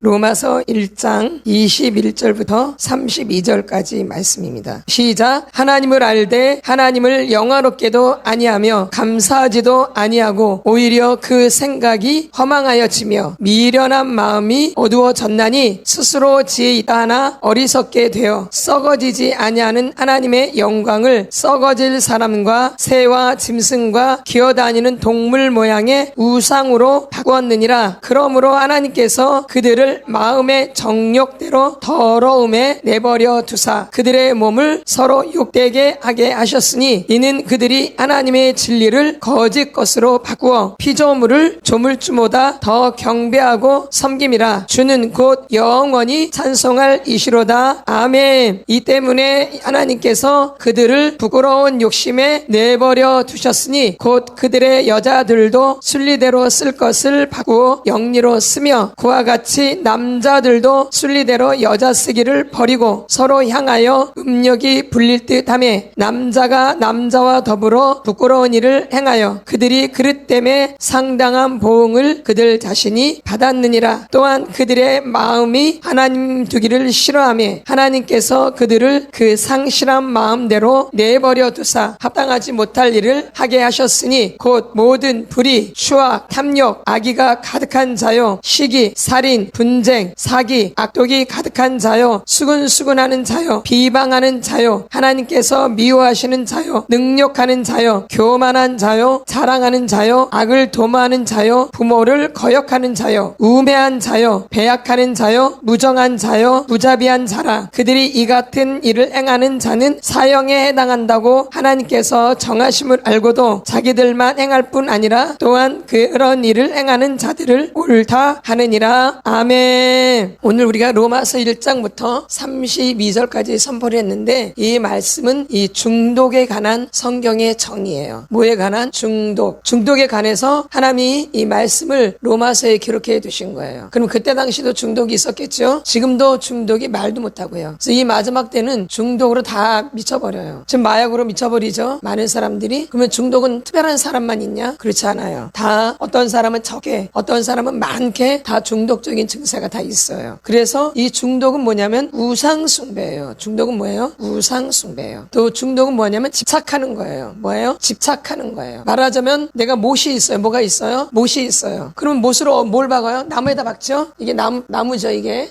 로마서 1장 21절부터 32절까지 말씀입니다. 시작. 하나님을 알되 하나님을 영화롭게도 아니하며 감사하지도 아니하고 오히려 그 생각이 허망하여지며 미련한 마음이 어두워졌나니 스스로 지혜 있다 하나 어리석게 되어 썩어지지 아니하는 하나님의 영광을 썩어질 사람과 새와 짐승과 기어다니는 동물 모양의 우상으로 바꾸었느니라. 그러므로 하나님께서 그들을 마음의 정욕대로 더러움에 내버려 두사 그들의 몸을 서로 욕되게 하게 하셨으니 이는 그들이 하나님의 진리를 거짓 것으로 바꾸어 피조물을 조물주보다 더 경배하고 섬김이라. 주는 곧 영원히 찬송할 이시로다. 아멘. 이 때문에 하나님께서 그들을 부끄러운 욕심에 내버려 두셨으니 곧 그들의 여자들도 순리대로 쓸 것을 바꾸어 영리로 쓰며 그와 같이 남자들도 순리대로 여자 쓰기를 버리고 서로 향하여 음력이 불릴 듯하며 남자가 남자와 더불어 부끄러운 일을 행하여 그들이 그릇 때문에 상당한 보응을 그들 자신이 받았느니라. 또한 그들의 마음이 하나님 두기를 싫어하며 하나님께서 그들을 그 상실한 마음대로 내버려 두사 합당하지 못할 일을 하게 하셨으니 곧 모든 불의, 추악, 탐욕, 악의가 가득한 자요 시기, 살인, 분쟁, 사기, 악독이 가득한 자요 수근수근하는 자요 비방하는 자요 하나님께서 미워하시는 자요 능욕하는 자요 교만한 자요 자랑하는 자요 악을 도모하는 자요 부모를 거역하는 자요 우매한 자요 배약하는 자요 무정한 자요 무자비한 자라. 그들이 이 같은 일을 행하는 자는 사형에 해당한다고 하나님께서 정하심을 알고도 자기들만 행할 뿐 아니라 또한 그런 일을 행하는 자들을 옳다 하느니라. 아멘. 오늘 우리가 로마서 1장부터 32절까지 선포를 했는데 이 말씀은 이 중독에 관한 성경의 정의예요. 뭐에 관한? 중독에 관해서 하나님이 이 말씀을 로마서에 기록해 두신 거예요. 그럼 그때 당시도 중독이 있었겠죠? 지금도 중독이 말도 못하고요. 그래서 이 마지막 때는 중독으로 다 미쳐버려요. 지금 마약으로 미쳐버리죠? 많은 사람들이. 그러면 중독은 특별한 사람만 있냐? 그렇지 않아요. 다 어떤 사람은 적게 어떤 사람은 많게 다 중독적인 증세가 다 있어요. 그래서 이 중독은 뭐냐면 우상숭배예요. 중독은 뭐예요? 우상숭배예요. 또 중독은 뭐냐면 집착하는 거예요. 뭐예요? 집착하는 거예요. 말하자면 내가 못이 있어요. 뭐가 있어요? 못이 있어요. 그럼 못으로 뭘 박아요? 나무에다 박죠? 이게 나무죠 이게.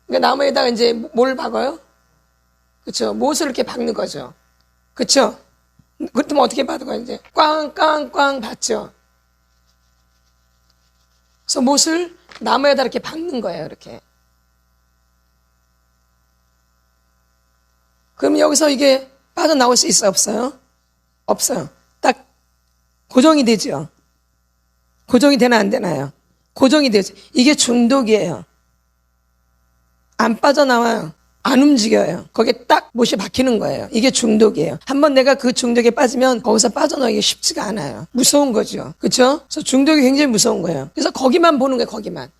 그러니까 나무에다가 이제 뭘 박아요? 그렇죠? 못을 이렇게 박는 거죠. 그렇죠? 그렇다면 어떻게 받아요? 이제 꽝꽝꽝 받죠. 그래서 못을 나무에다 이렇게 박는 거예요. 이렇게. 그럼 여기서 이게 빠져나올 수 있어요? 없어요? 없어요. 딱 고정이 되죠. 고정이 되나 안 되나요? 고정이 되죠. 이게 중독이에요. 안 빠져나와요. 안 움직여요. 거기에 딱 못이 박히는 거예요. 이게 중독이에요. 한번 내가 그 중독에 빠지면 거기서 빠져나오기가 쉽지가 않아요. 무서운 거죠. 그렇죠? 그래서 중독이 굉장히 무서운 거예요. 그래서 거기만 보는 거예요. 거기만.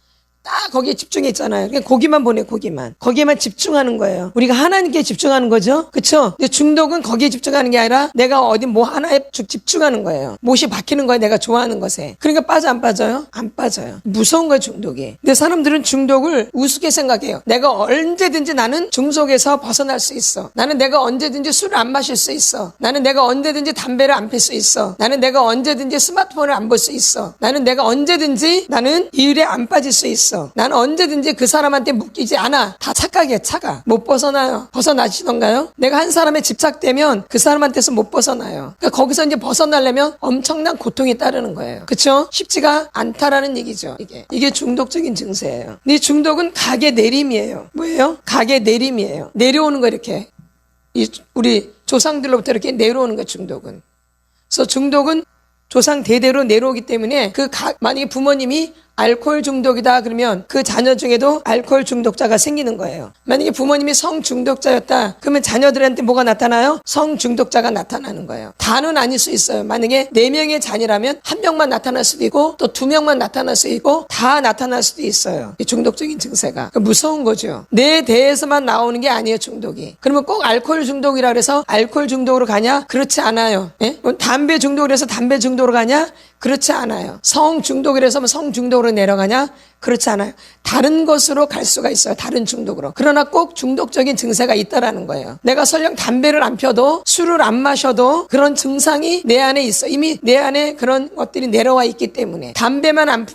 딱 거기에 집중해 있잖아요. 그냥 거기만 보내, 거기만. 거기에만 집중하는 거예요. 우리가 하나님께 집중하는 거죠? 그쵸? 근데 중독은 거기에 집중하는 게 아니라 내가 어디 뭐 하나에 집중하는 거예요. 못이 박히는 거예요. 내가 좋아하는 것에. 그러니까 빠져, 안 빠져요? 안 빠져요. 무서운 거예요, 중독이. 근데 사람들은 중독을 우습게 생각해요. 내가 언제든지 나는 중독에서 벗어날 수 있어. 나는 내가 언제든지 술을 안 마실 수 있어. 나는 내가 언제든지 담배를 안 필 수 있어. 나는 내가 언제든지 스마트폰을 안 볼 수 있어. 나는 내가 언제든지 나는 이 일에 안 빠질 수 있어. 나는 언제든지 그 사람한테 묶이지 않아. 다 착각이에요. 착각. 못 벗어나요. 벗어나시던가요? 내가 한 사람에 집착되면 그 사람한테서 못 벗어나요. 그러니까 거기서 이제 벗어나려면 엄청난 고통이 따르는 거예요. 그렇죠? 쉽지가 않다라는 얘기죠. 이게 중독적인 증세예요. 근데 이 중독은 각의 내림이에요. 뭐예요? 각의 내림이에요. 내려오는 거 이렇게. 우리 조상들로부터 이렇게 내려오는 거 중독은. 그래서 중독은 조상 대대로 내려오기 때문에 만약에 부모님이 알코올 중독이다 그러면 그 자녀 중에도 알코올 중독자가 생기는 거예요. 만약에 부모님이 성 중독자였다 그러면 자녀들한테 뭐가 나타나요? 성 중독자가 나타나는 거예요. 다는 아닐 수 있어요. 만약에 4명의 자녀라면 1명만 나타날 수도 있고 또 2명만 나타날 수도 있고 다 나타날 수도 있어요. 이 중독적인 증세가. 무서운 거죠. 내 대에서만 나오는 게 아니에요. 중독이. 그러면 꼭 알코올 중독이라 그래서 알코올 중독으로 가냐? 그렇지 않아요. 예? 담배 중독이라서 담배 중독으로 가냐? 그렇지 않아요. 성 중독이라서 성 중독으로 내려가냐? 그렇지 않아요. 다른 것으로 갈 수가 있어요. 다른 중독으로. 그러나 꼭 중독적인 증세가 있다라는 거예요. 내가 설령 담배를 안 펴도 술을 안 마셔도 그런 증상이 내 안에 있어. 이미 내 안에 그런 것들이 내려와 있기 때문에 담배만 안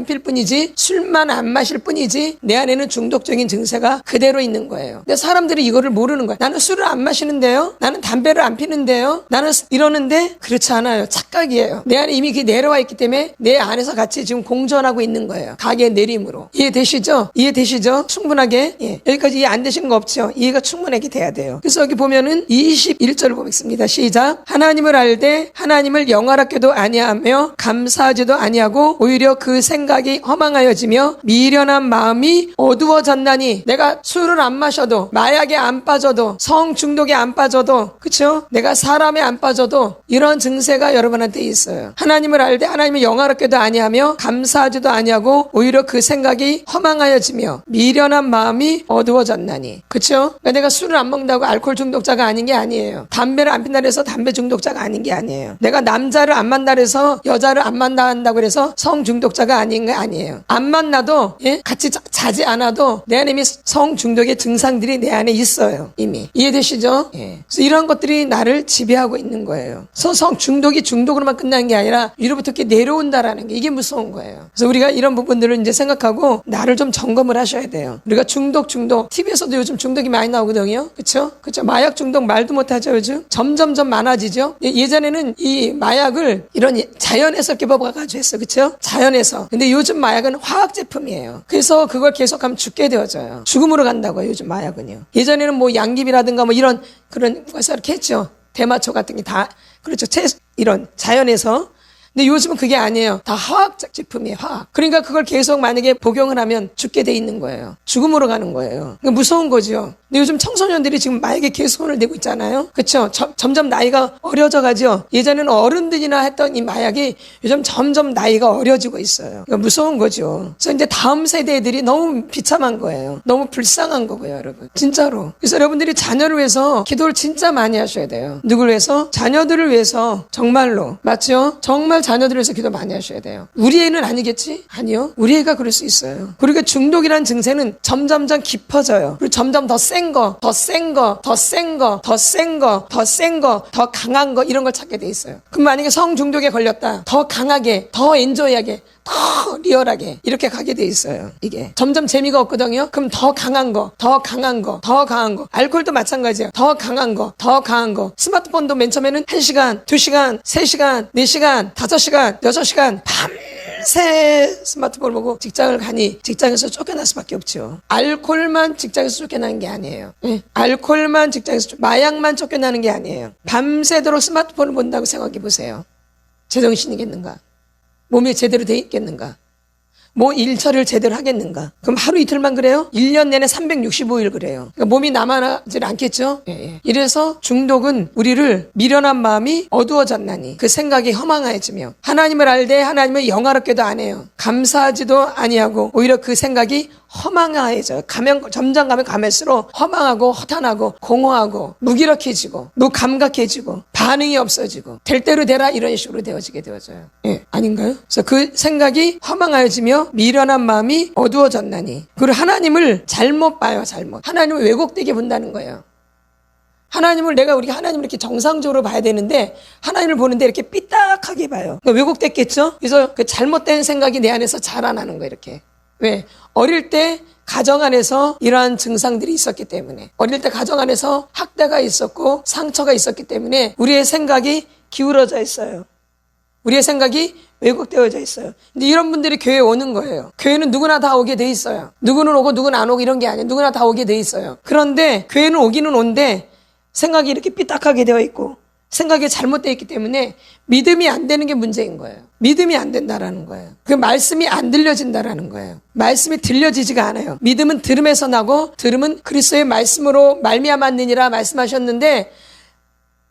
필 뿐이지 술만 안 마실 뿐이지 내 안에는 중독적인 증세가 그대로 있는 거예요. 근데 사람들이 이거를 모르는 거예요. 나는 술을 안 마시는데요. 나는 담배를 안 피는데요. 나는 이러는데 그렇지 않아요. 착각이에요. 내 안에 이미 그게 내려와 있기 때문에 내 안에서 같이 지금 공존하고 있는 거예요. 각의 내림으로. 이해되시죠? 이해되시죠? 충분하게. 예. 여기까지 이해 안 되시는 거 없죠? 이해가 충분하게 돼야 돼요. 그래서 여기 보면은 21절을 보겠습니다. 시작. 하나님을 알되 하나님을 영화롭게도 아니하며 감사하지도 아니하고 오히려 그 생각이 허망하여지며 미련한 마음이 어두워졌나니 내가 술을 안 마셔도 마약에 안 빠져도 성 중독에 안 빠져도 그쵸? 내가 사람에 안 빠져도 이런 증세가 여러분한테 있어요. 하나님을 알되 하나님을 영화롭게도 아니하며 감사하지도 아니하고 오히려 그 생각이 허망하여지며 미련한 마음이 어두워졌나니 그쵸? 그러니까 내가 술을 안 먹는다고 알코올 중독자가 아닌 게 아니에요. 담배를 안 핀다 해서 담배 중독자가 아닌 게 아니에요. 내가 남자를 안 만나 해서 여자를 안 만난다고 해서 성 중독자가 아닌 게 아니에요. 안 만나도 예? 같이 자지 않아도 내 안에 이미 성 중독의 증상들이 내 안에 있어요. 이미. 이해되시죠? 예. 그래서 이런 것들이 나를 지배하고 있는 거예요. 성 중독이 중독으로만 끝나는 게 아니라 위로부터 이렇게 내려온다라는 게 이게 무서운 거예요. 그래서 우리가 이런 부분들을 이제 생각하고 나를 좀 점검을 하셔야 돼요. 우리가 중독 TV에서도 요즘 중독이 많이 나오거든요. 그렇죠? 마약 중독 말도 못하죠. 요즘 점점점 많아지죠. 예전에는 이 마약을 이런 자연에서 이렇게 뽑아가지고 했어. 그렇죠? 자연에서. 근데 요즘 마약은 화학 제품이에요. 그래서 그걸 계속하면 죽게 되어져요. 죽음으로 간다고요. 요즘 마약은요. 예전에는 뭐 양귀비라든가 뭐 이런 그런 거에서 이렇게 했죠. 대마초 같은 게 다 그렇죠. 이런 자연에서. 근데 요즘은 그게 아니에요. 다 화학적 제품이에요. 화학. 그러니까 그걸 계속 만약에 복용을 하면 죽게 돼 있는 거예요. 죽음으로 가는 거예요. 그러니까 무서운 거죠. 근데 요즘 청소년들이 지금 마약에 계속 손을 대고 있잖아요. 그렇죠? 점점 나이가 어려져 가죠. 예전에는 어른들이나 했던 이 마약이 요즘 점점 나이가 어려지고 있어요. 그러니까 무서운 거죠. 그래서 이제 다음 세대 애들이 너무 비참한 거예요. 너무 불쌍한 거고요, 여러분. 진짜로. 그래서 여러분들이 자녀를 위해서 기도를 진짜 많이 하셔야 돼요. 누구를 위해서? 자녀들을 위해서. 정말로. 맞죠? 정말 자녀들을 위해서 기도 많이 하셔야 돼요. 우리 애는 아니겠지? 아니요. 우리 애가 그럴 수 있어요. 그러니까 중독이라는 증세는 점점점 깊어져요. 그리고 점점 더 센 거, 더 센 거, 더 센 거, 더 센 거, 더 센 거, 더 강한 거 이런 걸 찾게 돼 있어요. 그럼 만약에 성 중독에 걸렸다. 더 강하게, 더 엔조이하게, 더 리얼하게 이렇게 가게 돼 있어요. 이게 점점 재미가 없거든요. 그럼 더 강한 거, 더 강한 거, 더 강한 거. 알코올도 마찬가지예요. 더 강한 거, 더 강한 거. 스마트폰도 맨 처음에는 1시간, 2시간, 3시간, 4시간, 5시간, 6시간 밤새 스마트폰을 보고 직장을 가니 직장에서 쫓겨날 수밖에 없죠. 알코올만 직장에서 쫓겨나는 게 아니에요. 네. 알코올만 직장에서 마약만 쫓겨나는 게 아니에요. 밤새도록 스마트폰을 본다고 생각해 보세요. 제정신이겠는가? 몸이 제대로 돼 있겠는가? 뭐 일처리를 제대로 하겠는가? 그럼 하루 이틀만 그래요? 1년 내내 365일 그래요. 그러니까 몸이 남아나질 않겠죠? 예. 이래서 중독은 우리를 미련한 마음이 어두워졌나니 그 생각이 허망해지며 하나님을 알되 하나님을 영화롭게도 안 해요. 감사하지도 아니하고 오히려 그 생각이 허망해져요. 점점 가면수록 허망하고 허탄하고 공허하고 무기력해지고 무감각해지고 반응이 없어지고 될 대로 되라 이런 식으로 되어지게 되어져요. 예, 아닌가요? 그래서 그 생각이 허망하여지며 미련한 마음이 어두워졌나니 그리고 하나님을 잘못 봐요. 잘못. 하나님을 왜곡되게 본다는 거예요. 우리가 하나님을 이렇게 정상적으로 봐야 되는데 하나님을 보는데 이렇게 삐딱하게 봐요. 그러니까 왜곡됐겠죠? 그래서 그 잘못된 생각이 내 안에서 자라나는 거예요. 이렇게. 왜? 어릴 때 가정 안에서 이러한 증상들이 있었기 때문에 어릴 때 가정 안에서 학대가 있었고 상처가 있었기 때문에 우리의 생각이 기울어져 있어요. 우리의 생각이 왜곡되어져 있어요. 근데 이런 분들이 교회에 오는 거예요. 교회는 누구나 다 오게 돼 있어요. 누구는 오고 누구는 안 오고 이런 게 아니에요. 누구나 다 오게 돼 있어요. 그런데 교회는 오기는 온데 생각이 이렇게 삐딱하게 되어 있고 생각이 잘못되어 있기 때문에 믿음이 안 되는 게 문제인 거예요. 믿음이 안 된다라는 거예요. 그 말씀이 안 들려진다라는 거예요. 말씀이 들려지지가 않아요. 믿음은 들음에서 나고 들음은 그리스도의 말씀으로 말미암았느니라 말씀하셨는데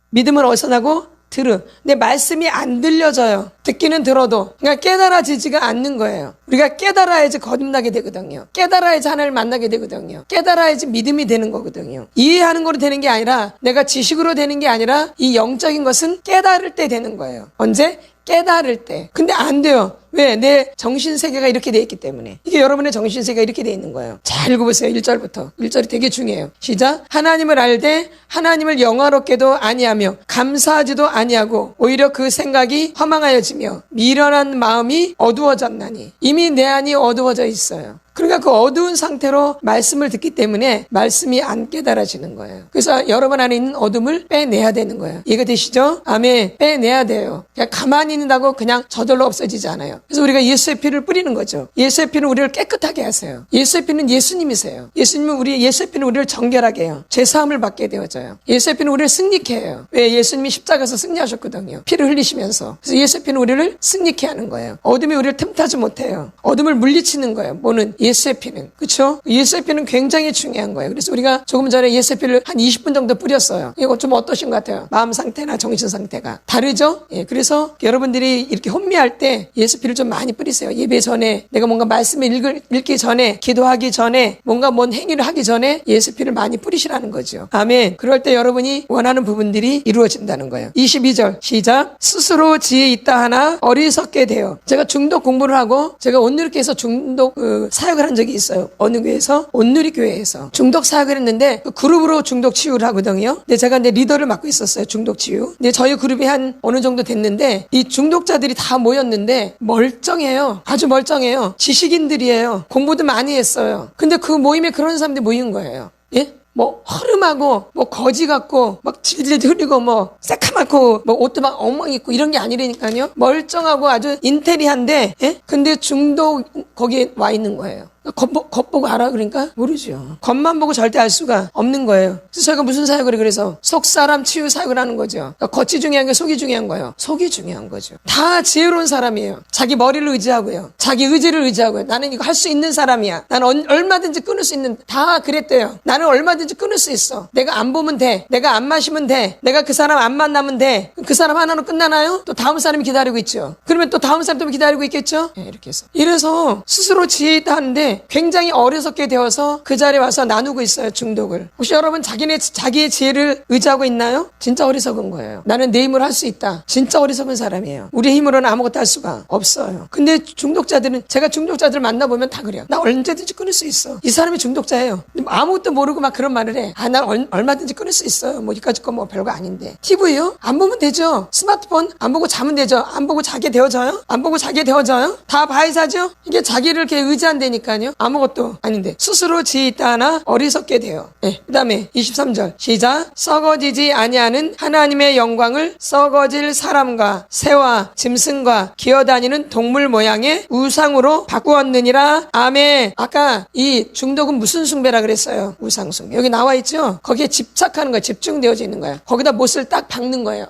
믿음은 어디서 나고? 근데 말씀이 안 들려져요. 듣기는 들어도. 그러니까 깨달아지지가 않는 거예요. 우리가 깨달아야지 거듭나게 되거든요. 깨달아야지 하나님을 만나게 되거든요. 깨달아야지 믿음이 되는 거거든요. 이해하는 거로 되는 게 아니라 내가 지식으로 되는 게 아니라 이 영적인 것은 깨달을 때 되는 거예요. 언제? 깨달을 때. 근데 안 돼요. 왜? 내 정신세계가 이렇게 돼 있기 때문에. 이게 여러분의 정신세계가 이렇게 돼 있는 거예요. 잘 읽어보세요. 1절부터. 1절이 되게 중요해요. 시작. 하나님을 알되 하나님을 영화롭게도 아니하며 감사하지도 아니하고 오히려 그 생각이 허망하여지며 미련한 마음이 어두워졌나니. 이미 내 안이 어두워져 있어요. 그러니까 그 어두운 상태로 말씀을 듣기 때문에 말씀이 안 깨달아지는 거예요. 그래서 여러분 안에 있는 어둠을 빼내야 되는 거예요. 이해가 되시죠? 아멘. 빼내야 돼요. 그냥 가만히 있는다고 그냥 저절로 없어지지 않아요. 그래서 우리가 예수의 피를 뿌리는 거죠. 예수의 피는 우리를 깨끗하게 하세요. 예수의 피는 예수님이세요. 예수의 피는 우리를 정결하게 해요. 죄사함을 받게 되어져요. 예수의 피는 우리를 승리케 해요. 왜? 예수님이 십자가에서 승리하셨거든요. 피를 흘리시면서. 그래서 예수의 피는 우리를 승리케 하는 거예요. 어둠이 우리를 틈타지 못해요. 어둠을 물리치는 거예요. 뭐는? 예수의 피는. 그렇죠? 예수의 피는 굉장히 중요한 거예요. 그래서 우리가 조금 전에 예수의 피를 한 20분 정도 뿌렸어요. 이거 좀 어떠신 것 같아요? 마음 상태나 정신 상태가 다르죠? 예, 그래서 여러분들이 이렇게 혼미할 때 예수 피를 좀 많이 뿌리세요. 예배 전에 내가 뭔가 말씀을 읽기 전에 기도하기 전에 뭔가 뭔 행위를 하기 전에 예수 피를 많이 뿌리시라는 거죠. 아멘. 그럴 때 여러분이 원하는 부분들이 이루어진다는 거예요. 22절 시작. 스스로 지혜 있다 하나 어리석게 되어. 제가 중독 공부를 하고 제가 온누리교회에서 중독 사역을 한 적이 있어요. 어느 교회에서? 온누리교회에서 중독 사역을 했는데 그 그룹으로 중독 치유를 하거든요. 근데 제가 리더를 맡고 있었어요. 중독 치유. 근데 저희 그룹이 한 어느 정도 됐는데 이 중독자들이 다 모였는데 멀쩡해요. 아주 멀쩡해요. 지식인들이에요. 공부도 많이 했어요. 근데 그 모임에 그런 사람들이 모인 거예요. 예? 뭐 허름하고 뭐 거지 같고 막 질질 흐리고 뭐 새카맣고 뭐 옷도 막 엉망 입고 이런 게 아니라니까요. 멀쩡하고 아주 인테리한데 예? 근데 중독 거기에 와 있는 거예요. 겉 보고 알아? 그러니까 모르죠. 겉만 보고 절대 알 수가 없는 거예요. 그래서 저희가 무슨 사역을 해? 그래서 속 사람 치유 사역을 하는 거죠. 그러니까 겉이 중요한 게 속이 중요한 거예요. 속이 중요한 거죠. 다 지혜로운 사람이에요. 자기 머리를 의지하고요. 자기 의지를 의지하고요. 나는 이거 할 수 있는 사람이야. 나는 얼마든지 끊을 수 있는. 다 그랬대요. 나는 얼마든지 끊을 수 있어. 내가 안 보면 돼. 내가 안 마시면 돼. 내가 그 사람 안 만나면 돼. 그 사람 하나로 끝나나요? 또 다음 사람이 기다리고 있죠. 그러면 또 다음 사람 또 기다리고 있겠죠? 네, 이렇게 해서. 이래서 스스로 지혜 있다 하는데 굉장히 어리석게 되어서 그 자리에 와서 나누고 있어요. 중독을. 혹시 여러분 자기의 지혜를 의지하고 있나요? 진짜 어리석은 거예요. 나는 내 힘으로 할 수 있다. 진짜 어리석은 사람이에요. 우리의 힘으로는 아무것도 할 수가 없어요. 근데 중독자들은 제가 중독자들을 만나보면 다 그래요. 나 언제든지 끊을 수 있어. 이 사람이 중독자예요. 아무것도 모르고 막 그런 말을 해. 아, 난 얼마든지 끊을 수 있어요. 뭐 이까짓 거 뭐 별거 아닌데. TV요? 안 보면 되죠. 스마트폰 안 보고 자면 되죠. 안 보고 자게 되어져요? 안 보고 자게 되어져요? 다 바이사죠? 이게 자기를 이렇게 의지한다니까요. 아무것도 아닌데 스스로 지혜 있다 하나 어리석게 돼요. 네. 그 다음에 23절 시작. 썩어지지 아니하는 하나님의 영광을 썩어질 사람과 새와 짐승과 기어다니는 동물 모양의 우상으로 바꾸었느니라. 아멘. 아까 이 중독은 무슨 숭배라 그랬어요? 우상숭배. 여기 나와 있죠? 거기에 집착하는 거예요. 집중되어져 있는 거예요. 거기다 못을 딱 박는 거예요.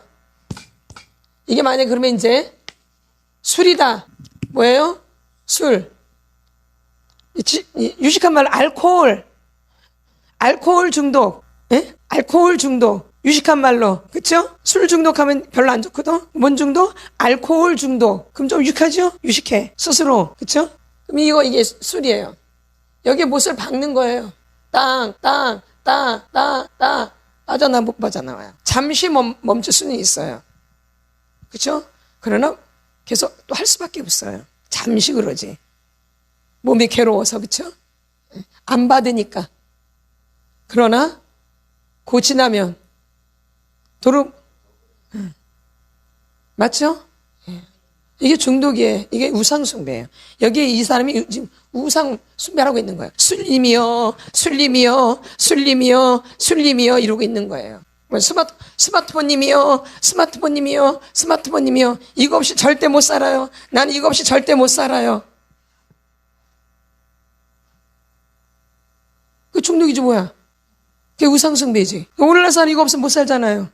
이게 만약에 그러면 이제 술이다. 뭐예요? 술. 유식한 말로 알코올 중독. 예? 알코올 중독. 유식한 말로. 그쵸? 술 중독하면 별로 안 좋거든? 뭔 중독? 알코올 중독. 그럼 좀 유식하죠? 유식해. 스스로. 그쵸? 그럼 이게 술이에요. 여기에 못을 박는 거예요. 땅. 못 빠져나와요. 잠시 멈출 수는 있어요. 그쵸? 그러나 계속 또 할 수밖에 없어요. 잠시 그러지. 몸이 괴로워서, 그쵸? 안 받으니까. 그러나, 지나면, 맞죠? 이게 중독이에요. 이게 우상숭배예요. 여기에 이 사람이 지금 우상숭배하고 있는 거예요. 술림이요, 이러고 있는 거예요. 스마트폰님이요. 이거 없이 절대 못 살아요. 나는 이거 없이 절대 못 살아요. 그 중독이지 뭐야? 그게 우상숭배지. 오늘날 사람 이거 없으면 못 살잖아요.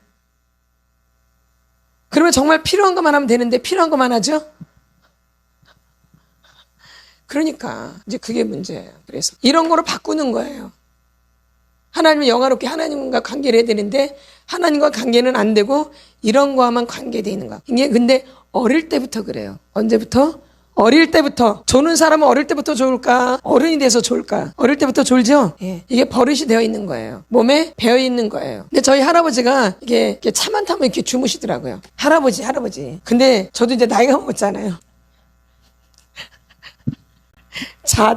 그러면 정말 필요한 것만 하면 되는데 필요한 것만 하죠? 그러니까 이제 그게 문제예요. 그래서 이런 거로 바꾸는 거예요. 하나님을 영화롭게 하나님과 관계를 해야 되는데 하나님과 관계는 안 되고 이런 거와만 관계되어 있는 거야. 이게 근데 어릴 때부터 그래요. 언제부터? 어릴 때부터. 조는 사람은 어릴 때부터 좋을까? 어른이 돼서 좋을까? 어릴 때부터 졸죠? 예. 이게 버릇이 되어 있는 거예요. 몸에 배어 있는 거예요. 근데 저희 할아버지가 이게 차만 타면 이렇게 주무시더라고요. 할아버지. 근데 저도 이제 나이가 먹었잖아요. 자.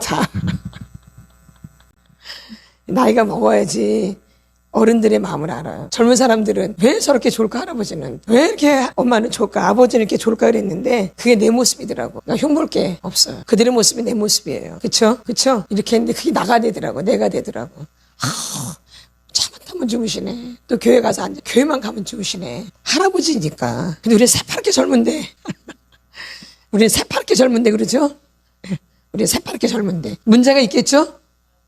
나이가 먹어야지 어른들의 마음을 알아요. 젊은 사람들은 왜 저렇게 좋을까, 할아버지는 왜 이렇게, 엄마는 좋을까, 아버지는 이렇게 좋을까 그랬는데 그게 내 모습이더라고. 나 흉볼 게 없어요. 그들의 모습이 내 모습이에요. 그쵸? 이렇게 했는데 그게 나가 되더라고. 내가 되더라고. 잘못하면 죽으시네. 또 교회 가서 앉아, 교회만 가면 죽으시네. 할아버지니까. 근데 우리는 새파랗게 젊은데 우리는 새파랗게 젊은데, 그러죠? 우리는 새파랗게 젊은데 문제가 있겠죠?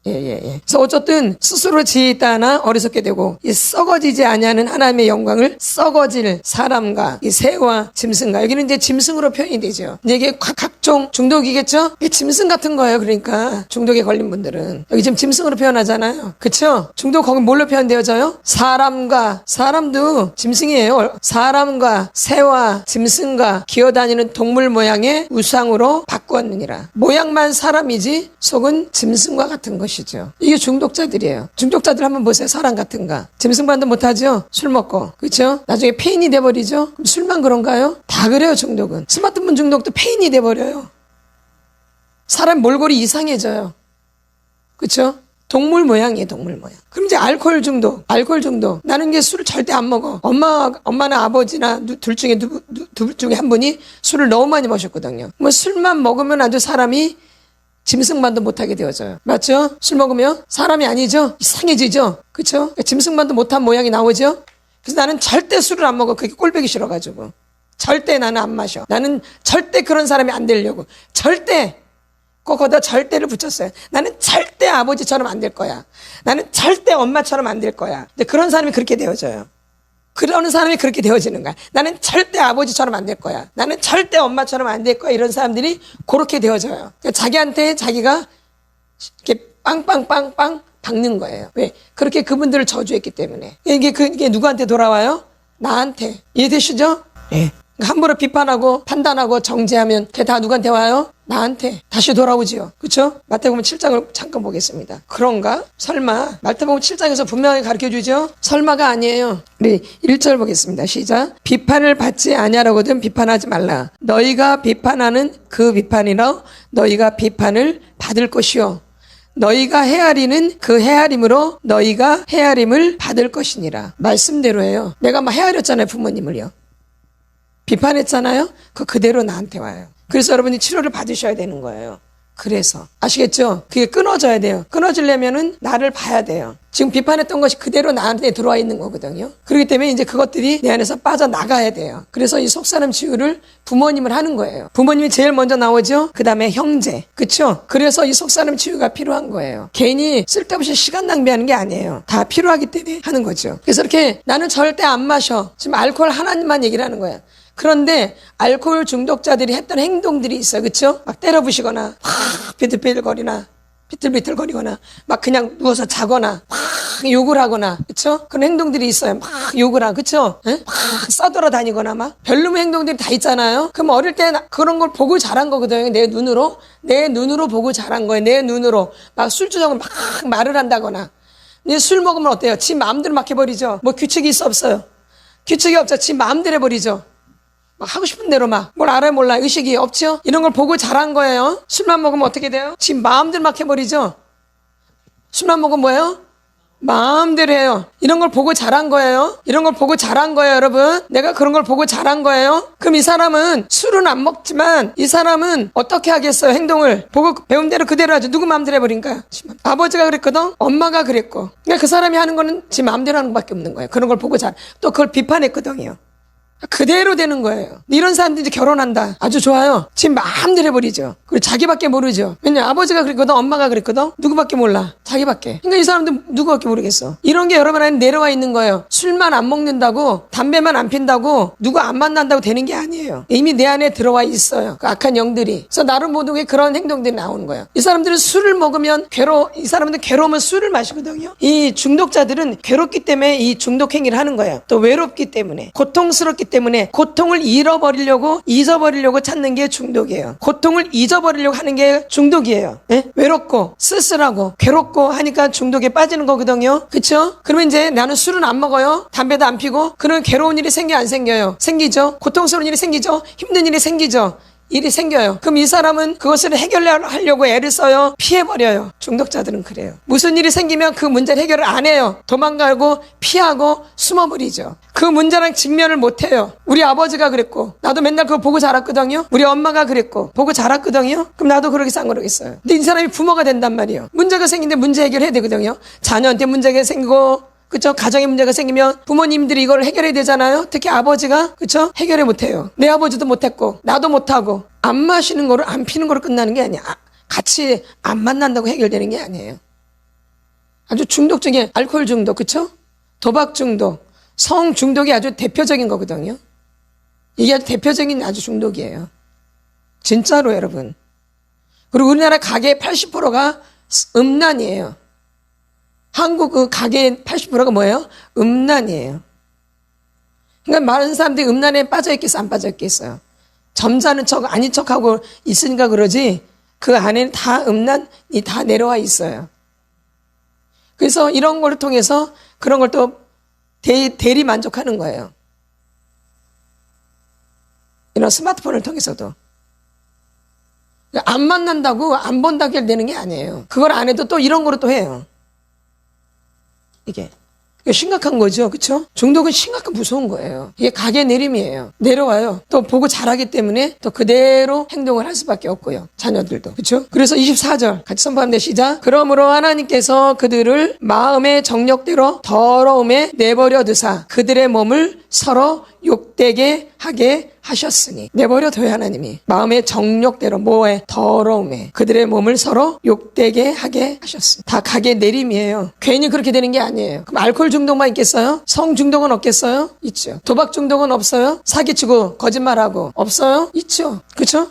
예. 그래서 어쨌든 스스로 지혜있다나 어리석게 되고, 이 썩어지지 아니하는 하나님의 영광을 썩어질 사람과 이 새와 짐승과, 여기는 이제 짐승으로 표현이 되죠. 이제 이게 각종 중독이겠죠? 이게 짐승 같은 거예요. 그러니까 중독에 걸린 분들은 여기 지금 짐승으로 표현하잖아요. 그쵸? 중독 거기 뭘로 표현되어져요? 사람도 짐승이에요. 사람과 새와 짐승과 기어다니는 동물 모양의 우상으로 바꾸었느니라. 모양만 사람이지 속은 짐승과 같은 것이. 이게 중독자들이에요. 중독자들 한번 보세요. 사람 같은가? 짐승반도 못하죠? 술 먹고. 그렇죠? 나중에 폐인이 돼버리죠? 그럼 술만 그런가요? 다 그래요. 중독은. 스마트폰 중독도 폐인이 돼버려요. 사람 몰골이 이상해져요. 그렇죠? 동물 모양이에요. 동물 모양. 그럼 이제 알코올 중독. 나는 이게 술을 절대 안 먹어. 엄마나 아버지나 둘 중에 한 분이 술을 너무 많이 마셨거든요. 뭐 술만 먹으면 아주 사람이 짐승만도 못하게 되어져요. 맞죠? 술 먹으면 사람이 아니죠? 이상해지죠? 그쵸? 짐승만도 못한 모양이 나오죠? 그래서 나는 절대 술을 안 먹어. 그게 꼴보기 싫어가지고. 절대 나는 안 마셔. 나는 절대 그런 사람이 안 되려고. 절대! 꼭 거기다 절대를 붙였어요. 나는 절대 아버지처럼 안 될 거야. 나는 절대 엄마처럼 안 될 거야. 근데 그런 사람이 그렇게 되어져요. 그러는 사람이 그렇게 되어지는 거야. 나는 절대 아버지처럼 안 될 거야. 나는 절대 엄마처럼 안 될 거야. 이런 사람들이 그렇게 되어져요. 그러니까 자기한테 자기가 이렇게 빵빵빵빵 박는 거예요. 왜? 그렇게 그분들을 저주했기 때문에. 이게 누구한테 돌아와요? 나한테. 이해되시죠? 예. 함부로 비판하고 판단하고 정죄하면 그게 다 누구한테 와요? 나한테 다시 돌아오지요. 그렇죠? 마태복음 7장을 잠깐 보겠습니다. 그런가? 설마? 마태복음 7장에서 분명히 가르쳐주죠? 설마가 아니에요. 우리 1절 보겠습니다. 시작. 비판을 받지 아니하라거든 비판하지 말라. 너희가 비판하는 그 비판이라 너희가 비판을 받을 것이요. 너희가 헤아리는 그 헤아림으로 너희가 헤아림을 받을 것이니라. 말씀대로예요. 내가 막 헤아렸잖아요. 부모님을요. 비판했잖아요. 그대로 나한테 와요. 그래서 여러분이 치료를 받으셔야 되는 거예요. 그래서 아시겠죠? 그게 끊어져야 돼요. 끊어지려면은 나를 봐야 돼요. 지금 비판했던 것이 그대로 나한테 들어와 있는 거거든요. 그렇기 때문에 이제 그것들이 내 안에서 빠져나가야 돼요. 그래서 이 속사람 치유를 부모님을 하는 거예요. 부모님이 제일 먼저 나오죠? 그 다음에 형제. 그쵸? 그래서 이 속사람 치유가 필요한 거예요. 괜히 쓸데없이 시간 낭비하는 게 아니에요. 다 필요하기 때문에 하는 거죠. 그래서 이렇게 나는 절대 안 마셔. 지금 알코올 하나님만 얘기를 하는 거예요. 그런데 알코올 중독자들이 했던 행동들이 있어요. 그쵸? 막 때려부시거나 비틀비틀거리거나 막 그냥 누워서 자거나 막 욕을 하거나, 그쵸? 그런 행동들이 있어요. 막 욕을 하고, 그쵸? 막 써돌아다니거나 막 별놈의 행동들이 다 있잖아요. 그럼 어릴 때 그런 걸 보고 자란 거거든요. 내 눈으로 보고 자란 거예요. 내 눈으로 막 술주정을 막 말을 한다거나. 근데 술 먹으면 어때요? 지 마음대로 막 해버리죠. 뭐 규칙이 있어 없어요? 규칙이 없죠. 지 마음대로 해버리죠. 막 하고 싶은 대로 막 뭘 알아요 몰라 의식이 없죠. 이런 걸 보고 자란 거예요. 술만 먹으면 어떻게 돼요? 지 마음대로 막 해버리죠. 술만 먹으면 뭐예요? 마음대로 해요. 이런 걸 보고 자란 거예요. 여러분. 내가 그런 걸 보고 자란 거예요. 그럼 이 사람은 술은 안 먹지만 이 사람은 어떻게 하겠어요? 행동을 보고 배운 대로 그대로 하죠. 누구 마음대로 해버린가? 아버지가 그랬거든. 엄마가 그랬고. 그러니까 그 사람이 하는 거는 지 마음대로 하는 것밖에 없는 거예요. 그런 걸 보고 또 그걸 비판했거든요. 그대로 되는 거예요. 이런 사람들이 이제 결혼한다. 아주 좋아요. 지금 마음대로 해버리죠. 그리고 자기밖에 모르죠. 왜냐면 아버지가 그랬거든, 엄마가 그랬거든. 누구밖에 몰라. 자기밖에. 그러니까 이 사람들 누구밖에 모르겠어. 이런 게 여러분 안에 내려와 있는 거예요. 술만 안 먹는다고, 담배만 안 핀다고, 누구 안 만난다고 되는 게 아니에요. 이미 내 안에 들어와 있어요. 그 악한 영들이. 그래서 나름 모두에 그런 행동들이 나오는 거예요. 이 사람들은 술을 먹으면 이 사람들은 괴로우면 술을 마시거든요. 이 중독자들은 괴롭기 때문에 이 중독 행위를 하는 거예요. 또 외롭기 때문에, 고통스럽기 때문에 고통을 잊어버리려고 찾는 게 중독이에요. 고통을 잊어버리려고 하는 게 중독이에요. 예? 외롭고 쓸쓸하고 괴롭고 하니까 중독에 빠지는 거거든요. 그쵸? 그러면 이제 나는 술은 안 먹어요. 담배도 안 피고. 그러면 괴로운 일이 생겨 안 생겨요? 생기죠. 고통스러운 일이 생기죠. 힘든 일이 생기죠. 일이 생겨요. 그럼 이 사람은 그것을 해결하려고 애를 써요? 피해버려요. 중독자들은 그래요. 무슨 일이 생기면 그 문제를 해결을 안 해요. 도망가고 피하고 숨어버리죠. 그 문제랑 직면을 못해요. 우리 아버지가 그랬고 나도 맨날 그거 보고 자랐거든요. 우리 엄마가 그랬고 보고 자랐거든요. 그럼 나도 그러겠어 안 그러겠어요? 근데 이 사람이 부모가 된단 말이에요. 문제가 생기는데 문제 해결해야 되거든요. 자녀한테 문제가 생기고 그쵸? 가정에 문제가 생기면 부모님들이 이걸 해결해야 되잖아요. 특히 아버지가 그쵸? 해결을 못해요. 내 아버지도 못했고 나도 못하고 안 마시는 거를 안 피는 거로 끝나는 게 아니야. 같이 안 만난다고 해결되는 게 아니에요. 아주 중독적인 알코올 중독 그쵸? 도박 중독, 성 중독이 아주 대표적인 거거든요. 이게 아주 대표적인 아주 중독이에요. 진짜로 여러분. 그리고 우리나라 가계의 80%가 음란이에요. 한국 그 가계의 80%가 뭐예요? 음란이에요. 그러니까 많은 사람들이 음란에 빠져있겠어, 안 빠져있겠어요? 점잖은 척, 아닌 척하고 있으니까 그러지, 그 안에는 다 음란이 다 내려와 있어요. 그래서 이런 걸 통해서 그런 걸 또 대리 만족하는 거예요. 이런 스마트폰을 통해서도. 안 만난다고, 안 본다고 되는 게 아니에요. 그걸 안 해도 또 이런 거로 또 해요. 이게 심각한 거죠. 그렇죠? 중독은 심각한 무서운 거예요. 이게 가계 내림이에요. 내려와요. 또 보고 자라기 때문에 또 그대로 행동을 할 수밖에 없고요. 자녀들도. 그렇죠? 그래서 24절 같이 선포합니다. 시작. 그러므로 하나님께서 그들을 마음의 정욕대로 더러움에 내버려 두사 그들의 몸을 서로 욕되게 하게 하셨으니 내버려 둬요. 하나님이 마음의 정욕대로 뭐에 더러움에 그들의 몸을 서로 욕되게 하게 하셨으니 다 가게 내림이에요. 괜히 그렇게 되는 게 아니에요. 그럼 알코올 중독만 있겠어요? 성 중독은 없겠어요? 있죠. 도박 중독은 없어요? 사기치고 거짓말하고 없어요? 있죠. 그렇죠?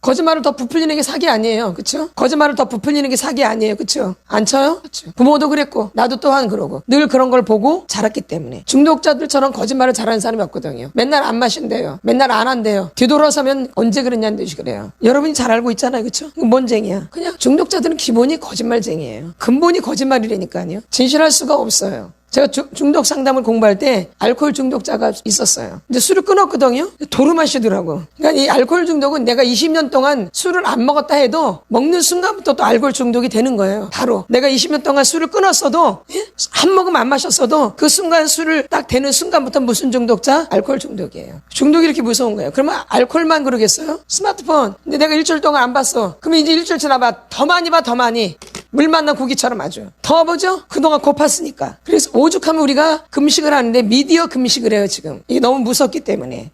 거짓말을 더 부풀리는 게 사기 아니에요. 그렇죠? 거짓말을 더 부풀리는 게 사기 아니에요. 그렇죠? 안 쳐요? 그렇죠. 부모도 그랬고 나도 또한 그러고 늘 그런 걸 보고 자랐기 때문에 중독자들처럼 거짓말을 잘하는 사람이 없거든요. 맨날 안 마신대요. 맨날 안 한대요. 뒤돌아서면 언제 그랬냐는 듯이 그래요. 여러분이 잘 알고 있잖아요. 그렇죠? 뭔 쟁이야? 그냥 중독자들은 기본이 거짓말쟁이에요. 근본이 거짓말이라니까요. 진실할 수가 없어요. 제가 중독 상담을 공부할 때 알코올 중독자가 있었어요. 근데 술을 끊었거든요. 도로 마시더라고. 그러니까 이 알코올 중독은 내가 20년 동안 술을 안 먹었다 해도 먹는 순간부터 또 알코올 중독이 되는 거예요. 바로 내가 20년 동안 술을 끊었어도 한 모금 안 마셨어도 그 순간 술을 딱 되는 순간부터 무슨 중독자? 알코올 중독이에요. 중독이 이렇게 무서운 거예요. 그러면 알코올만 그러겠어요? 스마트폰. 근데 내가 일주일 동안 안 봤어. 그러면 이제 일주일 지나봐. 더 많이 봐, 더 많이. 물 만난 고기처럼 아주. 더 보죠? 그동안 고팠으니까. 그래서 오죽하면 우리가 금식을 하는데 미디어 금식을 해요, 지금. 이게 너무 무섭기 때문에.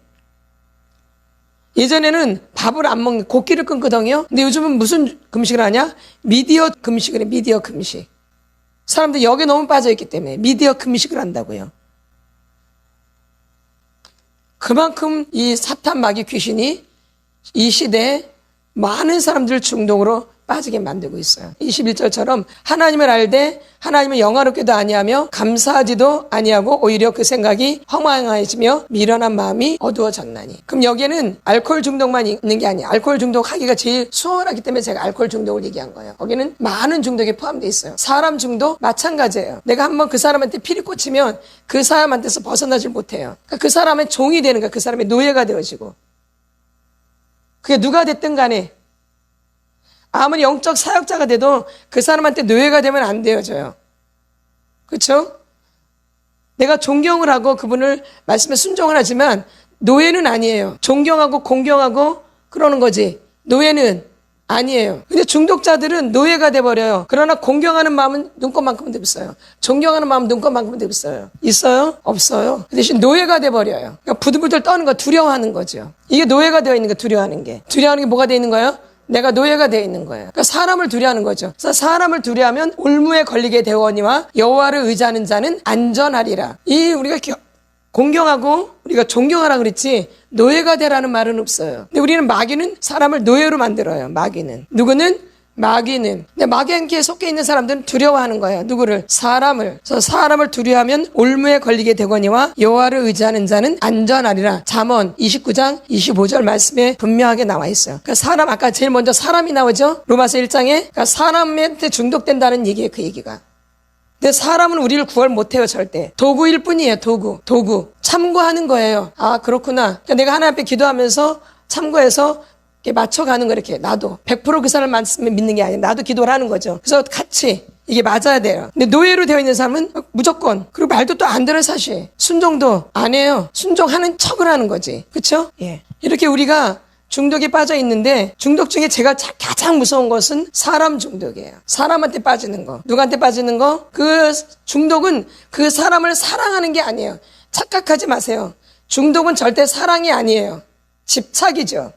예전에는 밥을 안 먹는, 고기를 끊거든요. 근데 요즘은 무슨 금식을 하냐? 미디어 금식을 해, 미디어 금식. 사람들이 여기에 너무 빠져있기 때문에 미디어 금식을 한다고요. 그만큼 이 사탄 마귀 귀신이 이 시대에 많은 사람들을 중독으로 빠지게 만들고 있어요. 21절처럼 하나님을 알되 하나님을 영화롭게도 아니하며 감사하지도 아니하고 오히려 그 생각이 허망해지며 미련한 마음이 어두워졌나니. 그럼 여기에는 알코올 중독만 있는 게 아니에요. 알코올 중독하기가 제일 수월하기 때문에 제가 알코올 중독을 얘기한 거예요. 거기는 많은 중독이 포함되어 있어요. 사람 중독 마찬가지예요. 내가 한번 그 사람한테 피리 꽂히면 그 사람한테서 벗어나질 못해요. 그러니까 그 사람의 종이 되는 거야. 그 사람의 노예가 되어지고. 그게 누가 됐든 간에 아무리 영적 사역자가 돼도 그 사람한테 노예가 되면 안 되어져요. 그렇죠? 내가 존경을 하고 그분을 말씀에 순종을 하지만 노예는 아니에요. 존경하고 공경하고 그러는 거지. 노예는 아니에요. 근데 중독자들은 노예가 돼버려요. 그러나 공경하는 마음은 눈꽃만큼은 없어요. 존경하는 마음은 눈꽃만큼은 없어요. 있어요? 없어요. 그 대신 노예가 돼버려요. 그러니까 부들부들 떠는 거, 두려워하는 거죠. 이게 노예가 되어 있는 거, 두려워하는 게. 두려워하는 게 뭐가 되어 있는 거예요? 내가 노예가 되어 있는 거예요. 그러니까 사람을 두려워하는 거죠. 그래서 사람을 두려워하면 올무에 걸리게 되오니와 여호와를 의지하는 자는 안전하리라. 이 우리가 공경하고 우리가 존경하라 그랬지 노예가 되라는 말은 없어요. 근데 우리는 마귀는 사람을 노예로 만들어요. 마귀는. 누구는? 마귀는. 근데 마귀한테 속해 있는 사람들은 두려워하는 거예요. 누구를? 사람을. 그래서 사람을 두려워하면 올무에 걸리게 되거니와 여호와를 의지하는 자는 안전하리라. 잠언 29장 25절 말씀에 분명하게 나와 있어요. 그러니까 사람, 아까 제일 먼저 사람이 나오죠. 로마서 1장에. 그러니까 사람한테 중독된다는 얘기예요. 그 얘기가. 근데 사람은 우리를 구할 못해요. 절대. 도구일 뿐이에요. 도구. 참고하는 거예요. 아, 그렇구나. 그러니까 내가 하나님 앞에 기도하면서 참고해서 이렇게 맞춰가는 거 이렇게 나도 100% 그 사람 말씀을 믿는 게 아니라 나도 기도를 하는 거죠. 그래서 같이 이게 맞아야 돼요. 근데 노예로 되어 있는 사람은 무조건 그리고 말도 또 안 들어요 사실. 순종도 안 해요. 순종하는 척을 하는 거지. 그렇죠? 예. 이렇게 우리가 중독에 빠져 있는데 중독 중에 제가 가장 무서운 것은 사람 중독이에요. 사람한테 빠지는 거. 누구한테 빠지는 거? 그 중독은 그 사람을 사랑하는 게 아니에요. 착각하지 마세요. 중독은 절대 사랑이 아니에요. 집착이죠.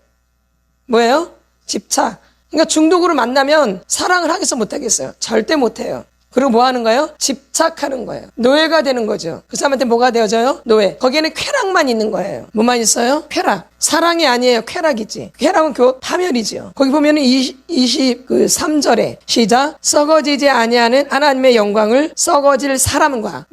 뭐예요? 집착. 그러니까 중독으로 만나면 사랑을 하겠어 못하겠어요? 절대 못해요. 그리고 뭐 하는 거예요? 집착하는 거예요. 노예가 되는 거죠. 그 사람한테 뭐가 되어져요? 노예. 거기에는 쾌락만 있는 거예요. 뭐만 있어요? 쾌락. 사랑이 아니에요. 쾌락이지. 쾌락은 파멸이죠. 거기 보면은 23절에 시작. 썩어지지 아니하는 하나님의 영광을 썩어질 사람과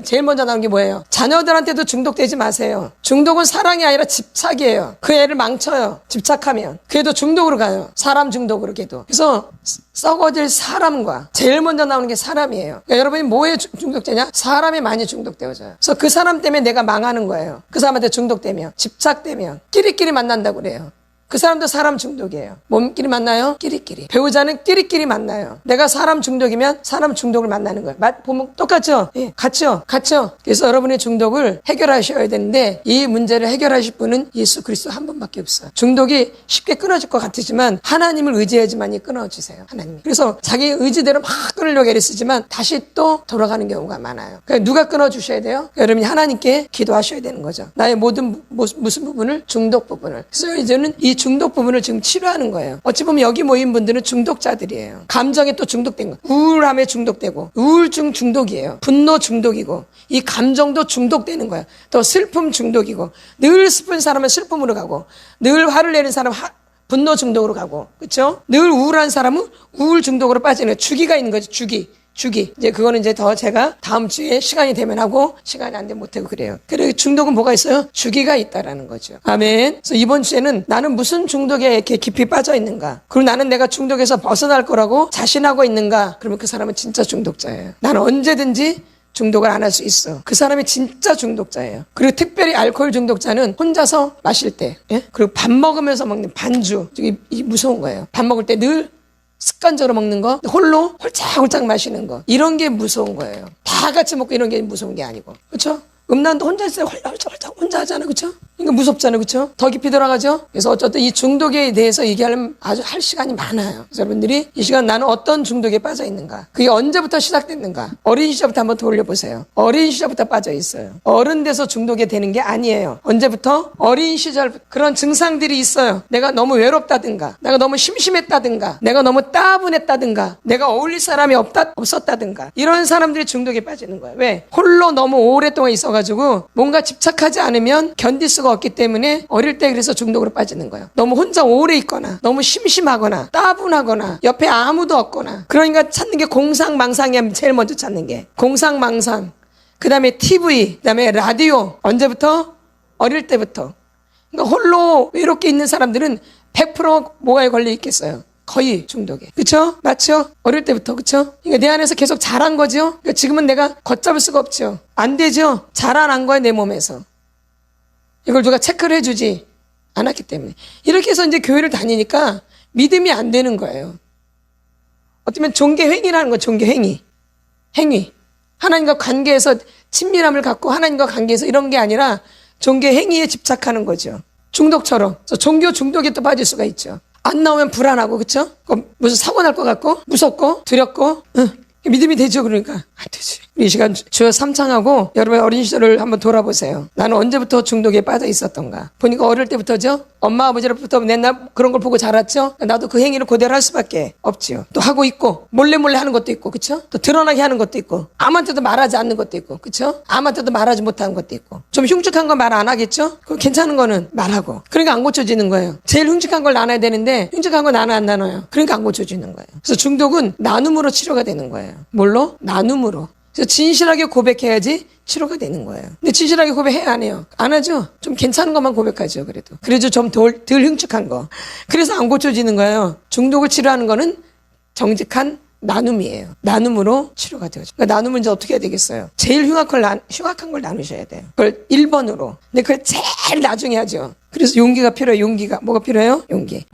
제일 먼저 나온 게 뭐예요? 자녀들한테도 중독되지 마세요. 중독은 사랑이 아니라 집착이에요. 그 애를 망쳐요. 집착하면. 걔도 중독으로 가요. 사람 중독으로 걔도. 그래서 썩어질 사람과 제일 먼저 나오는 게 사람이에요. 그러니까 여러분이 뭐에 중독되냐? 사람에 많이 중독되어져요. 그래서 그 사람 때문에 내가 망하는 거예요. 그 사람한테 중독되면, 집착되면 끼리끼리 만난다고 그래요. 그 사람도 사람 중독이에요. 몸끼리 만나요? 끼리끼리. 배우자는 끼리끼리 만나요. 내가 사람 중독이면 사람 중독을 만나는 거예요. 보면 똑같죠? 예, 같죠? 그래서 여러분의 중독을 해결하셔야 되는데 이 문제를 해결하실 분은 예수 그리스도 한 분밖에 없어요. 중독이 쉽게 끊어질 것 같으지만 하나님을 의지해야지만이 끊어지세요. 하나님이. 그래서 자기 의지대로 막 끊으려고 애를 쓰지만 다시 또 돌아가는 경우가 많아요. 그러니까 누가 끊어주셔야 돼요? 여러분이 하나님께 기도하셔야 되는 거죠. 나의 모든 무슨 부분을? 중독 부분을. 그래서 이제는 이 중독 부분을 지금 치료하는 거예요. 어찌 보면 여기 모인 분들은 중독자들이에요. 감정에 또 중독된 거. 우울함에 중독되고 우울증 중독이에요. 분노 중독이고 이 감정도 중독되는 거예요. 또 슬픔 중독이고 늘 슬픈 사람은 슬픔으로 가고 늘 화를 내는 사람은 분노 중독으로 가고 그렇죠? 늘 우울한 사람은 우울 중독으로 빠지는 거예요. 주기가 있는 거죠. 주기. 이제 그거는 이제 더 제가 다음 주에 시간이 되면 하고 시간이 안 되면 못하고 그래요. 그리고 중독은 뭐가 있어요? 주기가 있다라는 거죠. 아멘. 그래서 이번 주에는 나는 무슨 중독에 이렇게 깊이 빠져 있는가? 그리고 나는 내가 중독에서 벗어날 거라고 자신하고 있는가? 그러면 그 사람은 진짜 중독자예요. 나는 언제든지 중독을 안 할 수 있어. 그 사람이 진짜 중독자예요. 그리고 특별히 알코올 중독자는 혼자서 마실 때, 예? 그리고 밥 먹으면서 먹는 반주. 이 무서운 거예요. 밥 먹을 때 늘 습관적으로 먹는 거, 홀로 홀짝홀짝 마시는 거. 이런 게 무서운 거예요. 다 같이 먹고 이런 게 무서운 게 아니고. 그렇죠? 음란도 혼자 있어요. 홀짝홀짝 혼자 하잖아요. 그렇죠? 그러니까 무섭잖아요. 그렇죠? 더 깊이 들어가죠? 그래서 어쨌든 이 중독에 대해서 얘기하려면 아주 할 시간이 많아요. 그래서 여러분들이 이 시간 나는 어떤 중독에 빠져 있는가? 그게 언제부터 시작됐는가? 어린 시절부터 한번 돌려보세요. 어린 시절부터 빠져 있어요. 어른 돼서 중독이 되는 게 아니에요. 언제부터? 어린 시절 그런 증상들이 있어요. 내가 너무 외롭다든가, 내가 너무 심심했다든가, 내가 너무 따분했다든가, 내가 어울릴 사람이 없었다든가 이런 사람들이 중독에 빠지는 거예요. 왜? 홀로 너무 오랫동안 있어가지고 뭔가 집착하지 않으면 견딜 수가 없기 때문에 어릴 때 그래서 중독으로 빠지는 거예요. 너무 혼자 오래 있거나 너무 심심하거나 따분하거나 옆에 아무도 없거나 그러니까 찾는 게 공상망상이야. 제일 먼저 찾는 게 공상망상, 그 다음에 TV, 그 다음에 라디오. 언제부터? 어릴 때부터. 그러니까 홀로 외롭게 있는 사람들은 100% 뭐가에 걸려 있겠어요. 거의 중독에. 그쵸? 맞죠? 어릴 때부터. 그쵸? 그러니까 내 안에서 계속 자란 거죠? 그러니까 지금은 내가 걷잡을 수가 없죠. 안 되죠? 자라난 거예요, 내 몸에서. 이걸 누가 체크를 해주지 않았기 때문에. 이렇게 해서 이제 교회를 다니니까 믿음이 안 되는 거예요. 어쩌면 종교행위라는 거, 종교행위. 행위. 하나님과 관계에서 친밀함을 갖고 하나님과 관계에서 이런 게 아니라 종교행위에 집착하는 거죠. 중독처럼. 그래서 종교 중독에 또 빠질 수가 있죠. 안 나오면 불안하고, 그쵸? 무슨 사고 날 것 같고, 무섭고, 두렵고, 믿음이 되죠, 그러니까. 안 되지. 이 시간 주여 삼창하고 여러분의 어린 시절을 한번 돌아보세요. 나는 언제부터 중독에 빠져 있었던가. 보니까 어릴 때부터죠. 엄마 아버지로부터 맨날 그런 걸 보고 자랐죠. 나도 그 행위를 그대로 할 수밖에 없지요. 또 하고 있고 몰래 하는 것도 있고, 그렇죠? 또 드러나게 하는 것도 있고 아무한테도 말하지 않는 것도 있고, 그렇죠? 아무한테도 말하지 못하는 것도 있고. 좀 흉측한 건 말 안 하겠죠? 그 괜찮은 거는 말하고. 그러니까 안 고쳐지는 거예요. 제일 흉측한 걸 나눠야 되는데 흉측한 건 안 나눠요. 그러니까 안 고쳐지는 거예요. 그래서 중독은 나눔으로 치료가 되는 거예요. 뭘로? 나눔으로. 그래서 진실하게 고백해야지 치료가 되는 거예요. 근데 진실하게 고백해야 안 해요. 안 하죠. 좀 괜찮은 것만 고백하죠. 그래도 좀 덜 흉측한 거. 그래서 안 고쳐지는 거예요. 중독을 치료하는 거는 정직한 나눔이에요. 나눔으로 치료가 되죠. 그러니까 나눔은 이제 어떻게 해야 되겠어요? 제일 흉악한 걸 나누셔야 돼요. 그걸 1번으로. 근데 그걸 제일 나중에 하죠. 그래서 용기가 필요해요. 용기가. 뭐가 필요해요? 용기.